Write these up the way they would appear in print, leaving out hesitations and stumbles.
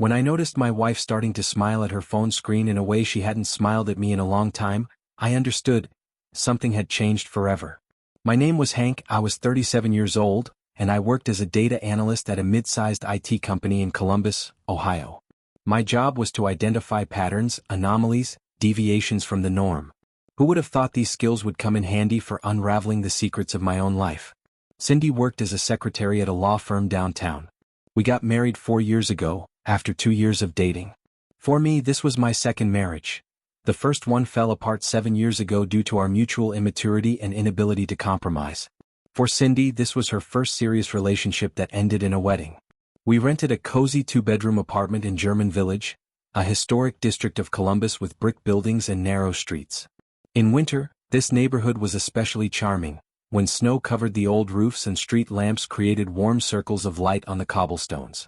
When I noticed my wife starting to smile at her phone screen in a way she hadn't smiled at me in a long time, I understood. Something had changed forever. My name was Hank, I was 37 years old, and I worked as a data analyst at a mid-sized IT company in Columbus, Ohio. My job was to identify patterns, anomalies, deviations from the norm. Who would have thought these skills would come in handy for unraveling the secrets of my own life? Cindy worked as a secretary at a law firm downtown. We got married 4 years ago, after 2 years of dating. For me, this was my second marriage. The first one fell apart 7 years ago due to our mutual immaturity and inability to compromise. For Cindy, this was her first serious relationship that ended in a wedding. We rented a cozy 2-bedroom apartment in German Village, a historic district of Columbus with brick buildings and narrow streets. In winter, this neighborhood was especially charming, when snow covered the old roofs and street lamps created warm circles of light on the cobblestones.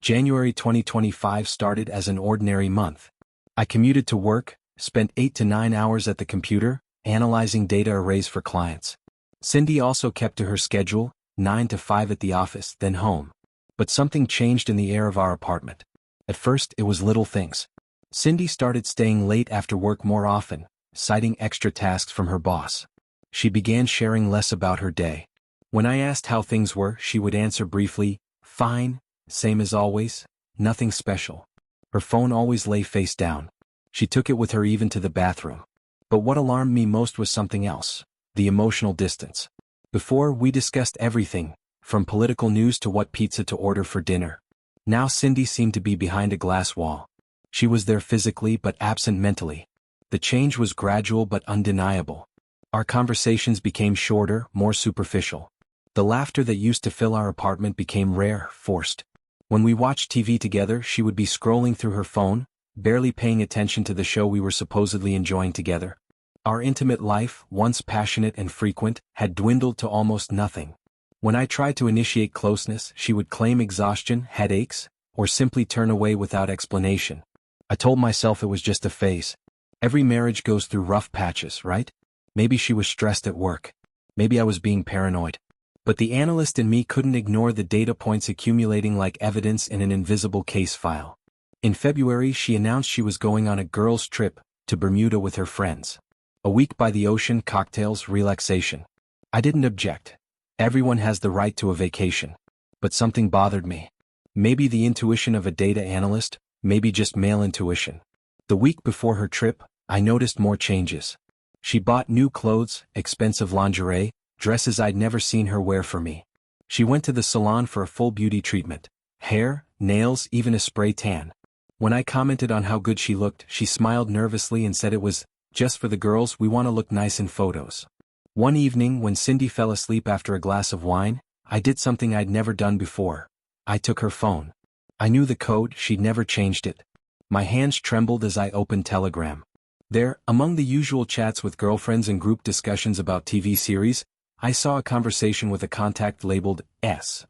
January 2025 started as an ordinary month. I commuted to work, spent 8 to 9 hours at the computer, analyzing data arrays for clients. Cindy also kept to her schedule, 9 to 5 at the office, then home. But something changed in the air of our apartment. At first, it was little things. Cindy started staying late after work more often, citing extra tasks from her boss. She began sharing less about her day. When I asked how things were, she would answer briefly, "Fine, same as always, nothing special." Her phone always lay face down. She took it with her even to the bathroom. But what alarmed me most was something else: the emotional distance. Before, we discussed everything, from political news to what pizza to order for dinner. Now Cindy seemed to be behind a glass wall. She was there physically but absent mentally. The change was gradual but undeniable. Our conversations became shorter, more superficial. The laughter that used to fill our apartment became rare, forced. When we watched TV together, she would be scrolling through her phone, barely paying attention to the show we were supposedly enjoying together. Our intimate life, once passionate and frequent, had dwindled to almost nothing. When I tried to initiate closeness, she would claim exhaustion, headaches, or simply turn away without explanation. I told myself it was just a phase. Every marriage goes through rough patches, right? Maybe she was stressed at work. Maybe I was being paranoid. But the analyst in me couldn't ignore the data points accumulating like evidence in an invisible case file. In February, she announced she was going on a girls' trip to Bermuda with her friends. A week by the ocean, cocktails, relaxation. I didn't object. Everyone has the right to a vacation. But something bothered me. Maybe the intuition of a data analyst, maybe just male intuition. The week before her trip, I noticed more changes. She bought new clothes, expensive lingerie, dresses I'd never seen her wear for me. She went to the salon for a full beauty treatment. Hair, nails, even a spray tan. When I commented on how good she looked, she smiled nervously and said it was just for the girls, we want to look nice in photos. One evening, when Cindy fell asleep after a glass of wine, I did something I'd never done before. I took her phone. I knew the code, she'd never changed it. My hands trembled as I opened Telegram. There, among the usual chats with girlfriends and group discussions about TV series, I saw a conversation with a contact labeled S.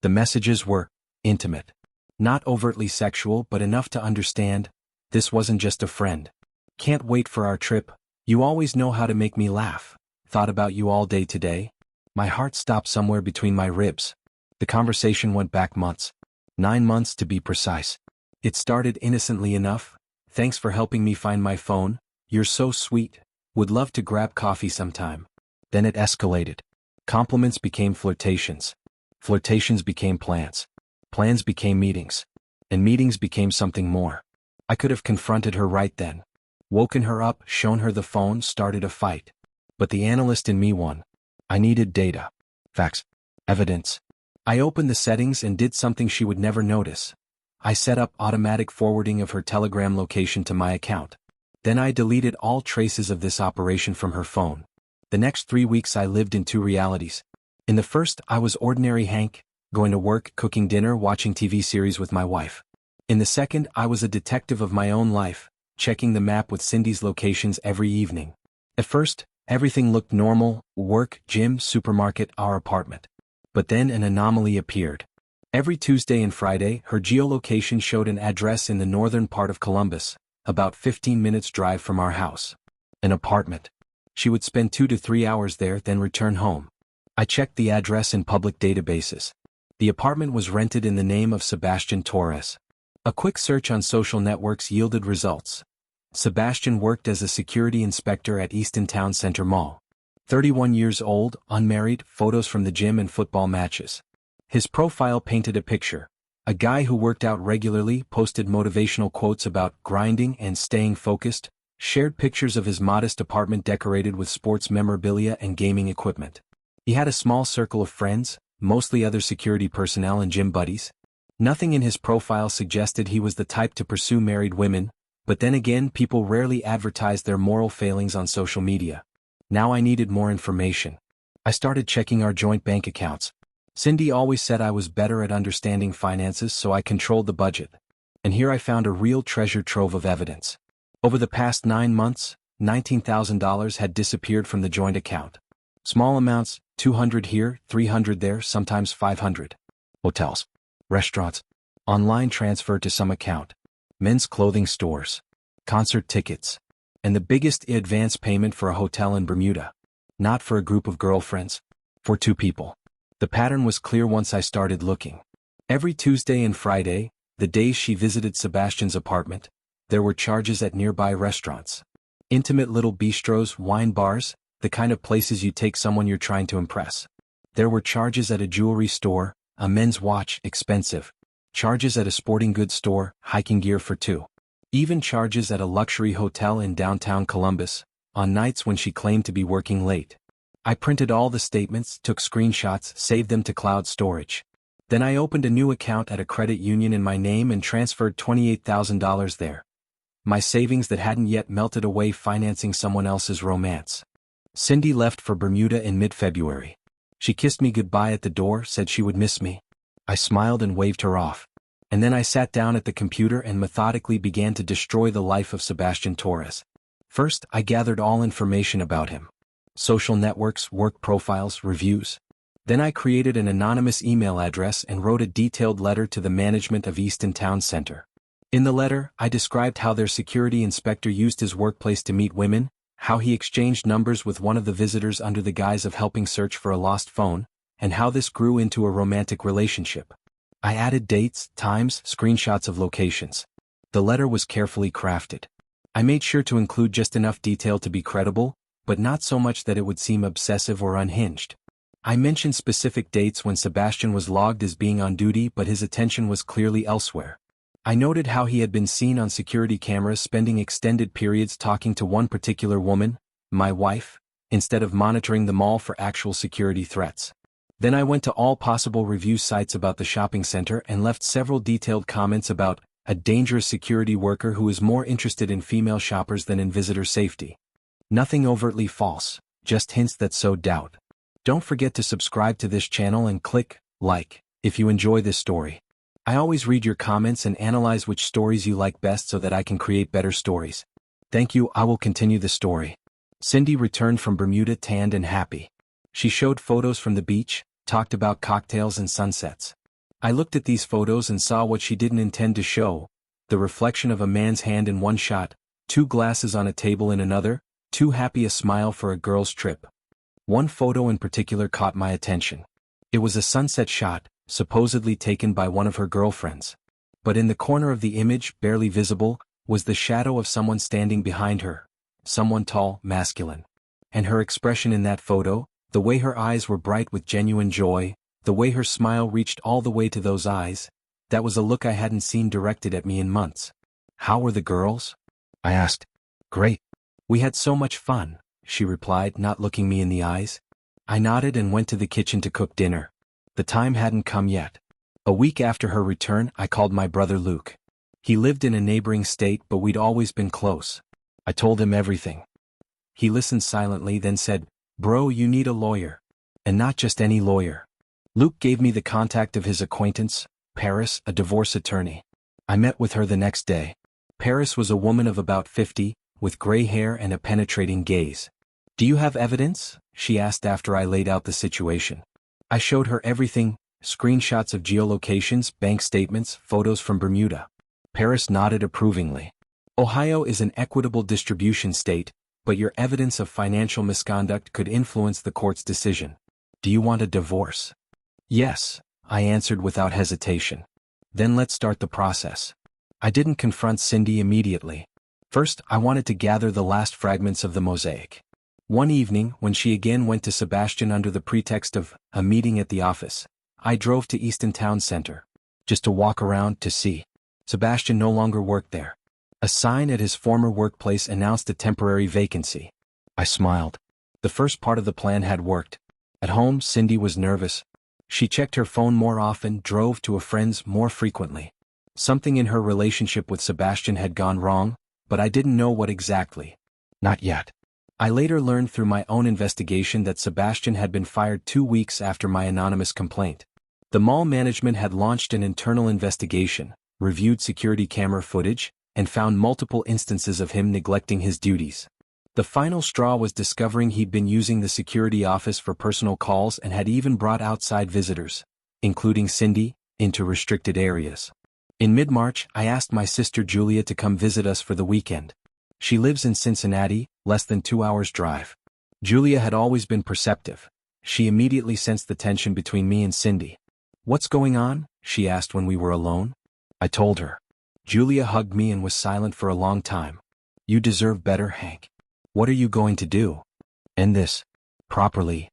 The messages were intimate. Not overtly sexual, but enough to understand, this wasn't just a friend. Can't wait for our trip, you always know how to make me laugh. Thought about you all day today. My heart stopped somewhere between my ribs. The conversation went back months. 9 months to be precise. It started innocently enough. Thanks for helping me find my phone. You're so sweet. Would love to grab coffee sometime. Then it escalated. Compliments became flirtations. Flirtations became plans. Plans became meetings. And meetings became something more. I could have confronted her right then. Woken her up, shown her the phone, started a fight. But the analyst in me won. I needed data. Facts. Evidence. I opened the settings and did something she would never notice. I set up automatic forwarding of her Telegram location to my account. Then I deleted all traces of this operation from her phone. The next 3 weeks I lived in 2 realities. In the first, I was ordinary Hank, going to work, cooking dinner, watching TV series with my wife. In the second, I was a detective of my own life, checking the map with Cindy's locations every evening. At first, everything looked normal: work, gym, supermarket, our apartment. But then an anomaly appeared. Every Tuesday and Friday, her geolocation showed an address in the northern part of Columbus, about 15 minutes drive from our house. An apartment. She would spend 2 to 3 hours there, then return home. I checked the address in public databases. The apartment was rented in the name of Sebastian Torres. A quick search on social networks yielded results. Sebastian worked as a security inspector at Easton Town Center Mall. 31 years old, unmarried, photos from the gym and football matches. His profile painted a picture. A guy who worked out regularly, posted motivational quotes about grinding and staying focused, shared pictures of his modest apartment decorated with sports memorabilia and gaming equipment. He had a small circle of friends, mostly other security personnel and gym buddies. Nothing in his profile suggested he was the type to pursue married women, but then again, people rarely advertised their moral failings on social media. Now I needed more information. I started checking our joint bank accounts. Cindy always said I was better at understanding finances, so I controlled the budget. And here I found a real treasure trove of evidence. Over the past 9 months, $19,000 had disappeared from the joint account. Small amounts, $200 here, $300 there, sometimes $500. Hotels, restaurants, online transfer to some account, men's clothing stores, concert tickets, and the biggest advance payment for a hotel in Bermuda. Not for a group of girlfriends, for 2 people. The pattern was clear once I started looking. Every Tuesday and Friday, the days she visited Sebastian's apartment, there were charges at nearby restaurants. Intimate little bistros, wine bars, the kind of places you take someone you're trying to impress. There were charges at a jewelry store, a men's watch, expensive. Charges at a sporting goods store, hiking gear for 2. Even charges at a luxury hotel in downtown Columbus, on nights when she claimed to be working late. I printed all the statements, took screenshots, saved them to cloud storage. Then I opened a new account at a credit union in my name and transferred $28,000 there. My savings that hadn't yet melted away financing someone else's romance. Cindy left for Bermuda in mid-February. She kissed me goodbye at the door, said she would miss me. I smiled and waved her off. And then I sat down at the computer and methodically began to destroy the life of Sebastian Torres. First, I gathered all information about him. Social networks, work profiles, reviews. Then I created an anonymous email address and wrote a detailed letter to the management of Easton Town Center. In the letter, I described how their security inspector used his workplace to meet women, how he exchanged numbers with one of the visitors under the guise of helping search for a lost phone, and how this grew into a romantic relationship. I added dates, times, screenshots of locations. The letter was carefully crafted. I made sure to include just enough detail to be credible, but not so much that it would seem obsessive or unhinged. I mentioned specific dates when Sebastian was logged as being on duty, but his attention was clearly elsewhere. I noted how he had been seen on security cameras spending extended periods talking to one particular woman, my wife, instead of monitoring the mall for actual security threats. Then I went to all possible review sites about the shopping center and left several detailed comments about a dangerous security worker who is more interested in female shoppers than in visitor safety. Nothing overtly false, just hints that sowed doubt. Don't forget to subscribe to this channel and click like if you enjoy this story. I always read your comments and analyze which stories you like best so that I can create better stories. Thank you. I will continue the story. Cindy returned from Bermuda tanned and happy. She showed photos from the beach, talked about cocktails and sunsets. I looked at these photos and saw what she didn't intend to show: the reflection of a man's hand in one shot, 2 glasses on a table in another, too happy a smile for a girl's trip. One photo in particular caught my attention. It was a sunset shot, supposedly taken by one of her girlfriends. But in the corner of the image, barely visible, was the shadow of someone standing behind her. Someone tall, masculine. And her expression in that photo, the way her eyes were bright with genuine joy, the way her smile reached all the way to those eyes, that was a look I hadn't seen directed at me in months. How were the girls? I asked. Great. We had so much fun, she replied, not looking me in the eyes. I nodded and went to the kitchen to cook dinner. The time hadn't come yet. A week after her return, I called my brother Luke. He lived in a neighboring state, but we'd always been close. I told him everything. He listened silently, then said, "Bro, you need a lawyer. And not just any lawyer." Luke gave me the contact of his acquaintance, Paris, a divorce attorney. I met with her the next day. Paris was a woman of about 50, with gray hair and a penetrating gaze. "Do you have evidence?" she asked after I laid out the situation. I showed her everything: screenshots of geolocations, bank statements, photos from Bermuda. Paris nodded approvingly. "Ohio is an equitable distribution state, but your evidence of financial misconduct could influence the court's decision. Do you want a divorce?" "Yes," I answered without hesitation. "Then let's start the process." I didn't confront Cindy immediately. First, I wanted to gather the last fragments of the mosaic. One evening, when she again went to Sebastian under the pretext of a meeting at the office, I drove to Easton Town Center, just to walk around to see. Sebastian no longer worked there. A sign at his former workplace announced a temporary vacancy. I smiled. The first part of the plan had worked. At home, Cindy was nervous. She checked her phone more often, drove to a friend's more frequently. Something in her relationship with Sebastian had gone wrong, but I didn't know what exactly. Not yet. I later learned through my own investigation that Sebastian had been fired 2 weeks after my anonymous complaint. The mall management had launched an internal investigation, reviewed security camera footage, and found multiple instances of him neglecting his duties. The final straw was discovering he'd been using the security office for personal calls and had even brought outside visitors, including Cindy, into restricted areas. In mid-March, I asked my sister Julia to come visit us for the weekend. She lives in Cincinnati, less than 2 hours' drive. Julia had always been perceptive. She immediately sensed the tension between me and Cindy. "What's going on?" she asked when we were alone. I told her. Julia hugged me and was silent for a long time. "You deserve better, Hank. What are you going to do? End this. Properly."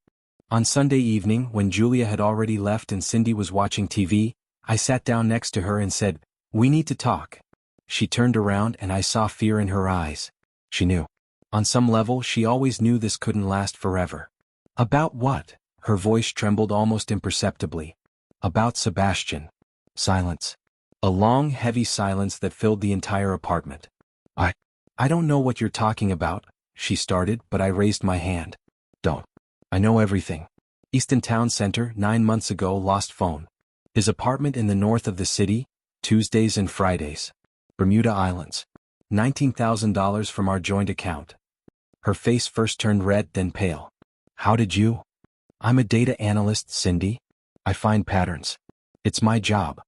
On Sunday evening, when Julia had already left and Cindy was watching TV, I sat down next to her and said, "We need to talk." She turned around and I saw fear in her eyes. She knew. On some level, she always knew this couldn't last forever. "About what?" Her voice trembled almost imperceptibly. "About Sebastian." Silence. A long, heavy silence that filled the entire apartment. I don't know what you're talking about," she started, but I raised my hand. "Don't. I know everything. Easton Town Center, 9 months ago, lost phone. His apartment in the north of the city, Tuesdays and Fridays. Bermuda Islands. $19,000 from our joint account." Her face first turned red, then pale. "How did you?" "I'm a data analyst, Cindy. I find patterns. It's my job."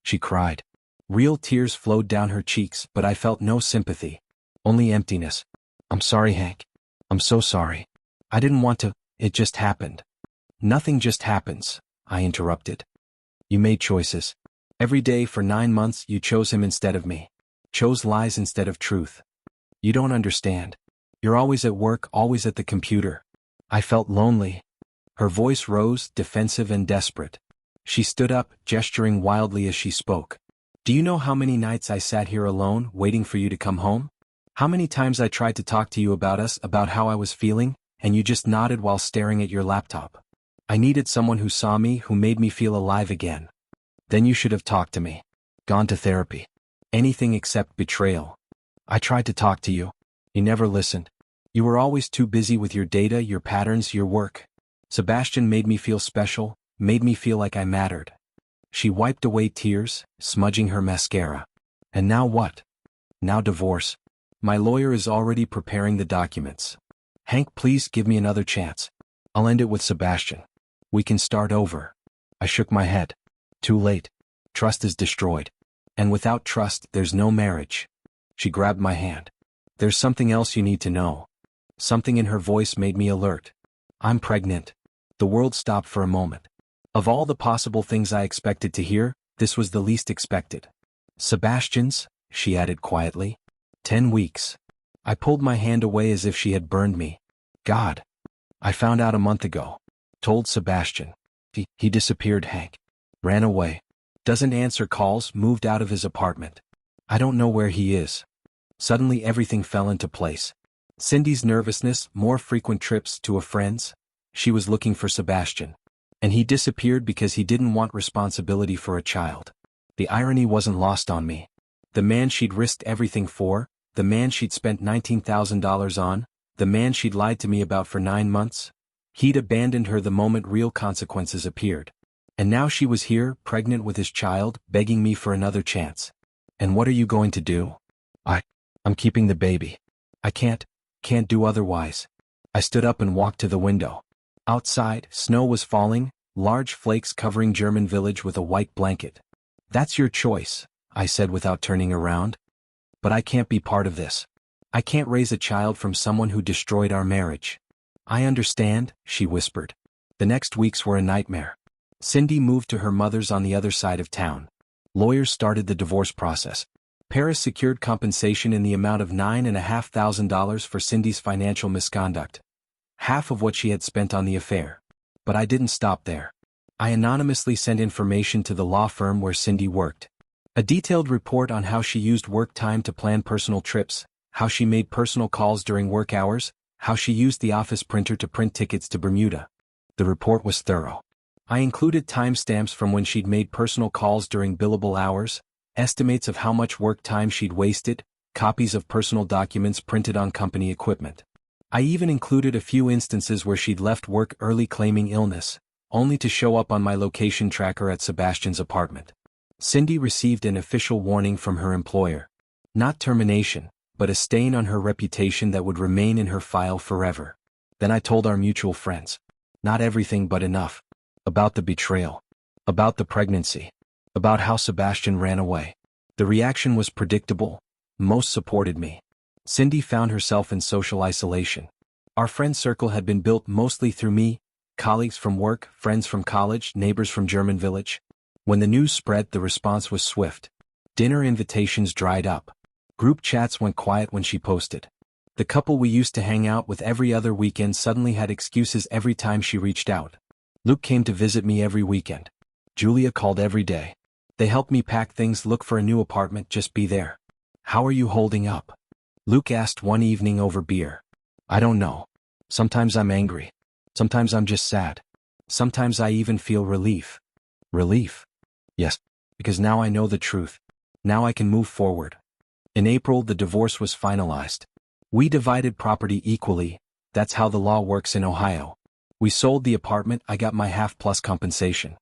She cried. Real tears flowed down her cheeks, but I felt no sympathy. Only emptiness. "I'm sorry, Hank. I'm so sorry. I didn't want to, it just happened." "Nothing just happens," I interrupted. "You made choices. Every day for 9 months you chose him instead of me. Chose lies instead of truth. You don't understand. You're always at work, always at the computer." I felt lonely. Her voice rose, defensive and desperate. She stood up, gesturing wildly as she spoke. "Do you know how many nights I sat here alone, waiting for you to come home? How many times I tried to talk to you about us, about how I was feeling, and you just nodded while staring at your laptop? I needed someone who saw me, who made me feel alive again. Then you should have talked to me. Gone to therapy. Anything except betrayal. I tried to talk to you. You never listened. You were always too busy with your data, your patterns, your work. Sebastian made me feel special, made me feel like I mattered." She wiped away tears, smudging her mascara. "And now what? Now divorce. My lawyer is already preparing the documents. Hank, please give me another chance. I'll end it with Sebastian. We can start over." I shook my head. "Too late. Trust is destroyed. And without trust, there's no marriage." She grabbed my hand. "There's something else you need to know." Something in her voice made me alert. "I'm pregnant." The world stopped for a moment. Of all the possible things I expected to hear, this was the least expected. "Sebastian's," she added quietly. 10 weeks. I pulled my hand away as if she had burned me. "God. I found out a month ago. Told Sebastian. He disappeared, Hank. Ran away. Doesn't answer calls, moved out of his apartment. I don't know where he is." Suddenly everything fell into place. Cindy's nervousness, more frequent trips to a friend's. She was looking for Sebastian. And he disappeared because he didn't want responsibility for a child. The irony wasn't lost on me. The man she'd risked everything for, the man she'd spent $19,000 on, the man she'd lied to me about for 9 months, he'd abandoned her the moment real consequences appeared. And now she was here, pregnant with his child, begging me for another chance. "And what are you going to do?" I'm keeping the baby. I can't do otherwise." I stood up and walked to the window. Outside, snow was falling, large flakes covering German village with a white blanket. "That's your choice," I said without turning around. "But I can't be part of this. I can't raise a child from someone who destroyed our marriage." "I understand," she whispered. The next weeks were a nightmare. Cindy moved to her mother's on the other side of town. Lawyers started the divorce process. Paris secured compensation in the amount of $9,500 for Cindy's financial misconduct, half of what she had spent on the affair. But I didn't stop there. I anonymously sent information to the law firm where Cindy worked. A detailed report on how she used work time to plan personal trips, how she made personal calls during work hours, how she used the office printer to print tickets to Bermuda. The report was thorough. I included timestamps from when she'd made personal calls during billable hours, estimates of how much work time she'd wasted, copies of personal documents printed on company equipment. I even included a few instances where she'd left work early claiming illness, only to show up on my location tracker at Sebastian's apartment. Cindy received an official warning from her employer. Not termination, but a stain on her reputation that would remain in her file forever. Then I told our mutual friends. Not everything but enough. About the betrayal. About the pregnancy. About how Sebastian ran away. The reaction was predictable. Most supported me. Cindy found herself in social isolation. Our friend circle had been built mostly through me, colleagues from work, friends from college, neighbors from German village. When the news spread, the response was swift. Dinner invitations dried up. Group chats went quiet when she posted. The couple we used to hang out with every other weekend suddenly had excuses every time she reached out. Luke came to visit me every weekend. Julia called every day. They helped me pack things, look for a new apartment, just be there. How are you holding up? Luke asked one evening over beer. I don't know. Sometimes I'm angry. Sometimes I'm just sad. Sometimes I even feel relief. Relief? Yes, because now I know the truth. Now I can move forward. In April, the divorce was finalized. We divided property equally. That's how the law works in Ohio. We sold the apartment. I got my half plus compensation.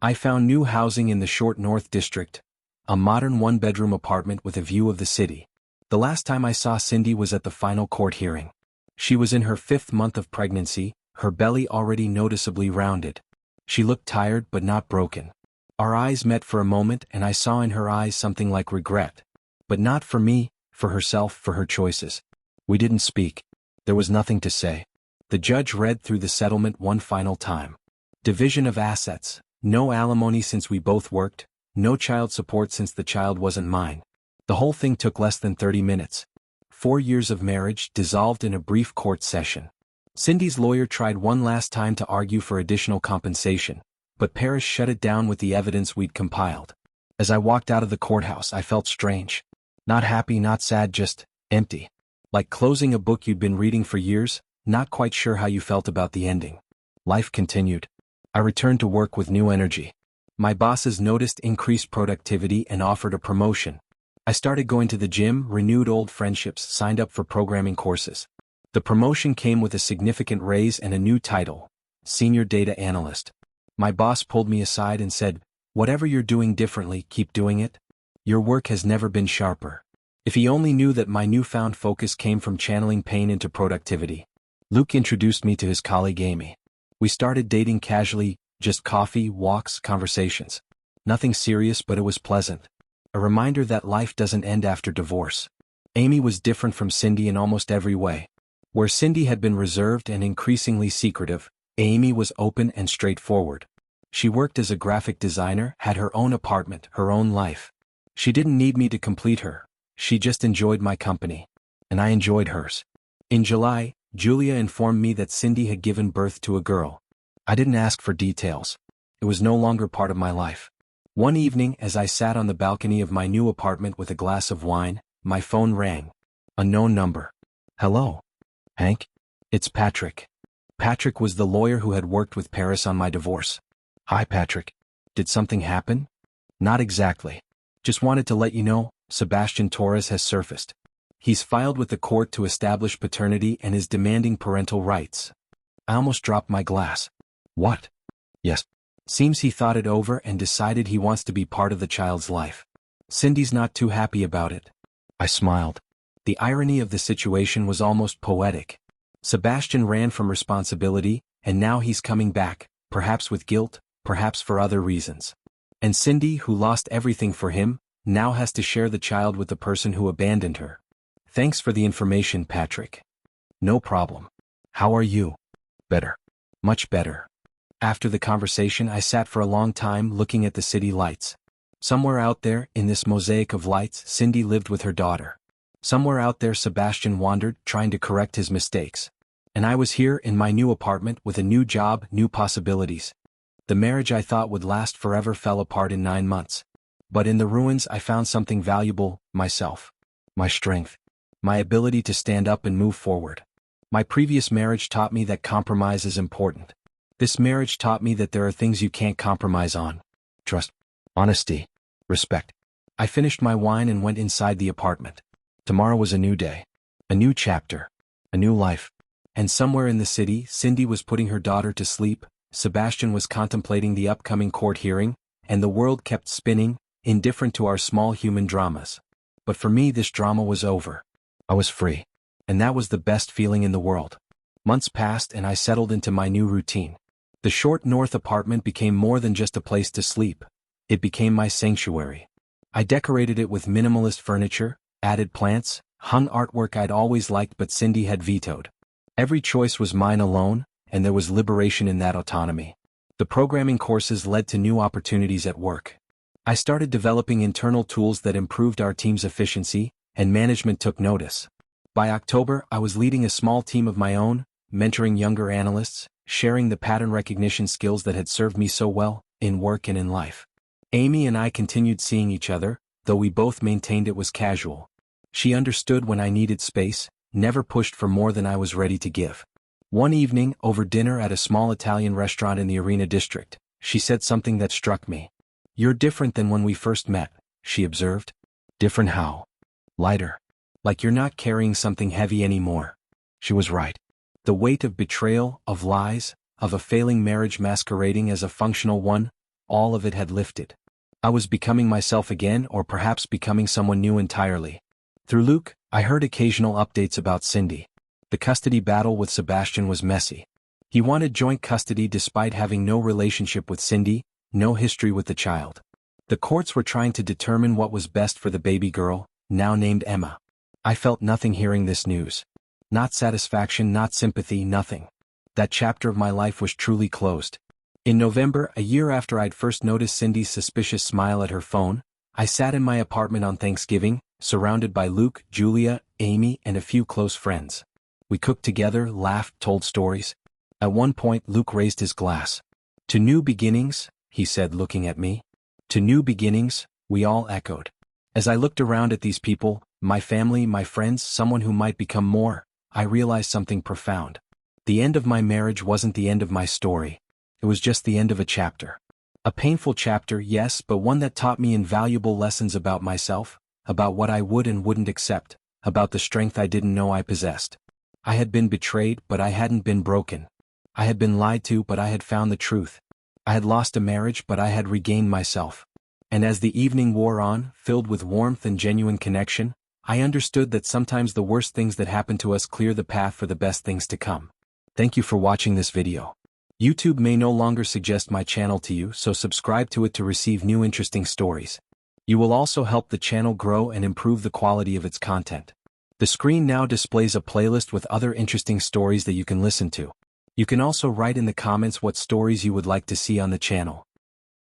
I found new housing in the Short North District, a modern one-bedroom apartment with a view of the city. The last time I saw Cindy was at the final court hearing. She was in her 5th month of pregnancy, her belly already noticeably rounded. She looked tired but not broken. Our eyes met for a moment and I saw in her eyes something like regret. But not for me, for herself, for her choices. We didn't speak. There was nothing to say. The judge read through the settlement one final time. Division of assets, no alimony since we both worked, no child support since the child wasn't mine. The whole thing took less than 30 minutes. 4 years of marriage dissolved in a brief court session. Cindy's lawyer tried one last time to argue for additional compensation, but Paris shut it down with the evidence we'd compiled. As I walked out of the courthouse, I felt strange. Not happy, not sad, just empty. Like closing a book you'd been reading for years, not quite sure how you felt about the ending. Life continued. I returned to work with new energy. My bosses noticed increased productivity and offered a promotion. I started going to the gym, renewed old friendships, signed up for programming courses. The promotion came with a significant raise and a new title, Senior Data Analyst. My boss pulled me aside and said, "Whatever you're doing differently, keep doing it. Your work has never been sharper." If he only knew that my newfound focus came from channeling pain into productivity. Luke introduced me to his colleague Amy. We started dating casually, just coffee, walks, conversations. Nothing serious, but it was pleasant. A reminder that life doesn't end after divorce. Amy was different from Cindy in almost every way. Where Cindy had been reserved and increasingly secretive, Amy was open and straightforward. She worked as a graphic designer, had her own apartment, her own life. She didn't need me to complete her. She just enjoyed my company. And I enjoyed hers. In July, Julia informed me that Cindy had given birth to a girl. I didn't ask for details. It was no longer part of my life. One evening, as I sat on the balcony of my new apartment with a glass of wine, my phone rang. A known number. "Hello, Hank? It's Patrick." Patrick was the lawyer who had worked with Paris on my divorce. "Hi, Patrick. Did something happen?" "Not exactly. Just wanted to let you know, Sebastian Torres has surfaced. He's filed with the court to establish paternity and is demanding parental rights." I almost dropped my glass. "What?" "Yes. Seems he thought it over and decided he wants to be part of the child's life. Cindy's not too happy about it." I smiled. The irony of the situation was almost poetic. Sebastian ran from responsibility, and now he's coming back, perhaps with guilt, perhaps for other reasons. And Cindy, who lost everything for him, now has to share the child with the person who abandoned her. "Thanks for the information, Patrick." "No problem. How are you?" "Better. Much better." After the conversation, I sat for a long time looking at the city lights. Somewhere out there, in this mosaic of lights, Cindy lived with her daughter. Somewhere out there, Sebastian wandered, trying to correct his mistakes. And I was here in my new apartment with a new job, new possibilities. The marriage I thought would last forever fell apart in 9 months. But in the ruins I found something valuable, myself. My strength. My ability to stand up and move forward. My previous marriage taught me that compromise is important. This marriage taught me that there are things you can't compromise on. Trust. Honesty. Respect. I finished my wine and went inside the apartment. Tomorrow was a new day. A new chapter. A new life. And somewhere in the city, Cindy was putting her daughter to sleep, Sebastian was contemplating the upcoming court hearing, and the world kept spinning, indifferent to our small human dramas. But for me, this drama was over. I was free. And that was the best feeling in the world. Months passed and I settled into my new routine. The short north apartment became more than just a place to sleep. It became my sanctuary. I decorated it with minimalist furniture, added plants, hung artwork I'd always liked but Cindy had vetoed. Every choice was mine alone, and there was liberation in that autonomy. The programming courses led to new opportunities at work. I started developing internal tools that improved our team's efficiency, and management took notice. By October, I was leading a small team of my own, mentoring younger analysts, sharing the pattern recognition skills that had served me so well, in work and in life. Amy and I continued seeing each other, though we both maintained it was casual. She understood when I needed space, never pushed for more than I was ready to give. One evening, over dinner at a small Italian restaurant in the Arena district, she said something that struck me. "You're different than when we first met," she observed. "Different how?" "Lighter. Like you're not carrying something heavy anymore." She was right. The weight of betrayal, of lies, of a failing marriage masquerading as a functional one, all of it had lifted. I was becoming myself again, or perhaps becoming someone new entirely. Through Luke, I heard occasional updates about Cindy. The custody battle with Sebastian was messy. He wanted joint custody despite having no relationship with Cindy, no history with the child. The courts were trying to determine what was best for the baby girl, now named Emma. I felt nothing hearing this news. Not satisfaction, not sympathy, nothing. That chapter of my life was truly closed. In November, a year after I'd first noticed Cindy's suspicious smile at her phone, I sat in my apartment on Thanksgiving, surrounded by Luke, Julia, Amy, and a few close friends. We cooked together, laughed, told stories. At one point, Luke raised his glass. "To new beginnings," he said, looking at me. "To new beginnings," we all echoed. As I looked around at these people, my family, my friends, someone who might become more, I realized something profound. The end of my marriage wasn't the end of my story. It was just the end of a chapter. A painful chapter, yes, but one that taught me invaluable lessons about myself, about what I would and wouldn't accept, about the strength I didn't know I possessed. I had been betrayed, but I hadn't been broken. I had been lied to, but I had found the truth. I had lost a marriage, but I had regained myself. And as the evening wore on, filled with warmth and genuine connection, I understood that sometimes the worst things that happen to us clear the path for the best things to come. Thank you for watching this video. YouTube may no longer suggest my channel to you, so subscribe to it to receive new interesting stories. You will also help the channel grow and improve the quality of its content. The screen now displays a playlist with other interesting stories that you can listen to. You can also write in the comments what stories you would like to see on the channel.